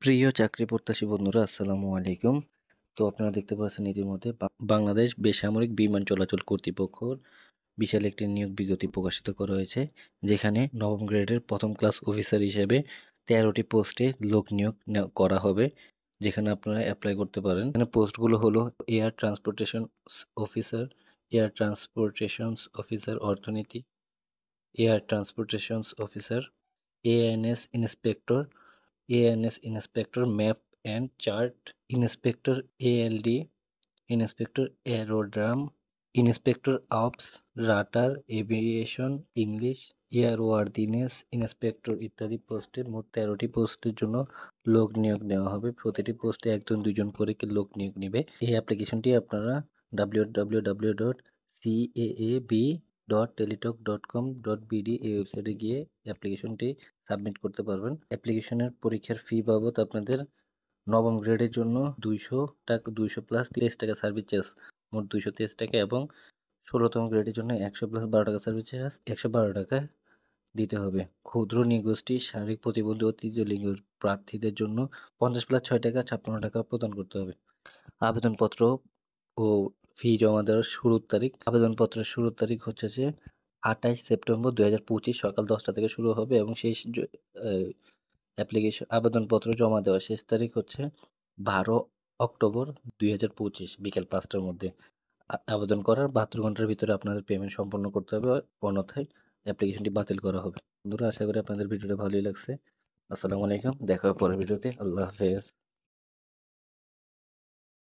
প্রিয় চাকরি প্রত্যাশী বন্ধুরা, আসসালামু আলাইকুম। তো আপনারা দেখতে পাচ্ছেন ইতিমধ্যে বাংলাদেশ বেসামরিক বিমান চলাচল কর্তৃপক্ষর বিশাল একটি নিয়োগ বিজ্ঞপ্তি প্রকাশিত করা হয়েছে, যেখানে নবম গ্রেডের প্রথম ক্লাস অফিসার হিসেবে 13টি পোস্টে লোক নিয়োগ করা হবে, যেখানে আপনারা অ্যাপ্লাই করতে পারেন। এখানে পোস্টগুলো হলো air transportation officer, air transportations officer অর্থনীতি, air transportations officer, ANS inspector, ANS inspector map and chart, inspector ALD, inspector aerodrome, inspector ops, rater, aviation, English, airworthiness inspector ইত্যাদি পোস্টে মোট 13টি পোস্টের জন্য লোক নিয়োগ নেওয়া হবে। প্রতিটি পোস্টে একজন দুজন করে লোক নিয়োগ নেবে। এই অ্যাপ্লিকেশনটি আপনারা www.caab.teletalk.com.bd এই ওয়েবসাইটে গিয়ে অ্যাপ্লিকেশনটি সাবমিট করতে পারবেন। অ্যাপ্লিকেশনের পরীক্ষার ফি বাবদ আপনাদের নবম গ্রেডের জন্য 200 টাকা, 200 প্লাস 23 টাকা সার্ভিস চার্জ, মোট 223 টাকা, এবং 16তম গ্রেডের জন্য 100 প্লাস 12 টাকা সার্ভিস চার্জ, 112 টাকা দিতে হবে। ক্ষুদ্র নৃগোষ্ঠী, শারীরিক প্রতিবন্ধী ও তৃতীয় লিঙ্গের প্রার্থীদের জন্য 50 প্লাস 6 টাকা 56 টাকা প্রদান করতে হবে। আবেদনপত্র ও ফি জমা দেওয়ার শুরুর তারিখ, আবেদনপত্রের শুরুর তারিখ হচ্ছে যে 28 সেপ্টেম্বর 2025 সকাল 10টা থেকে শুরু হবে, এবং শেষ আবেদনপত্র জমা দেওয়ার শেষ তারিখ হচ্ছে 12 অক্টোবর 2025 বিকেল 5টার মধ্যে। আবেদন করার 72 ঘন্টার ভিতরে আপনাদের পেমেন্ট সম্পন্ন করতে হবে, অন্যথায় অ্যাপ্লিকেশনটি বাতিল করা হবে। বন্ধুরা, আশা করি আপনাদের ভিডিওটা ভালোই লাগছে। আসসালামু আলাইকুম, দেখা হবে পরের ভিডিওতে। আল্লাহ হাফেজ।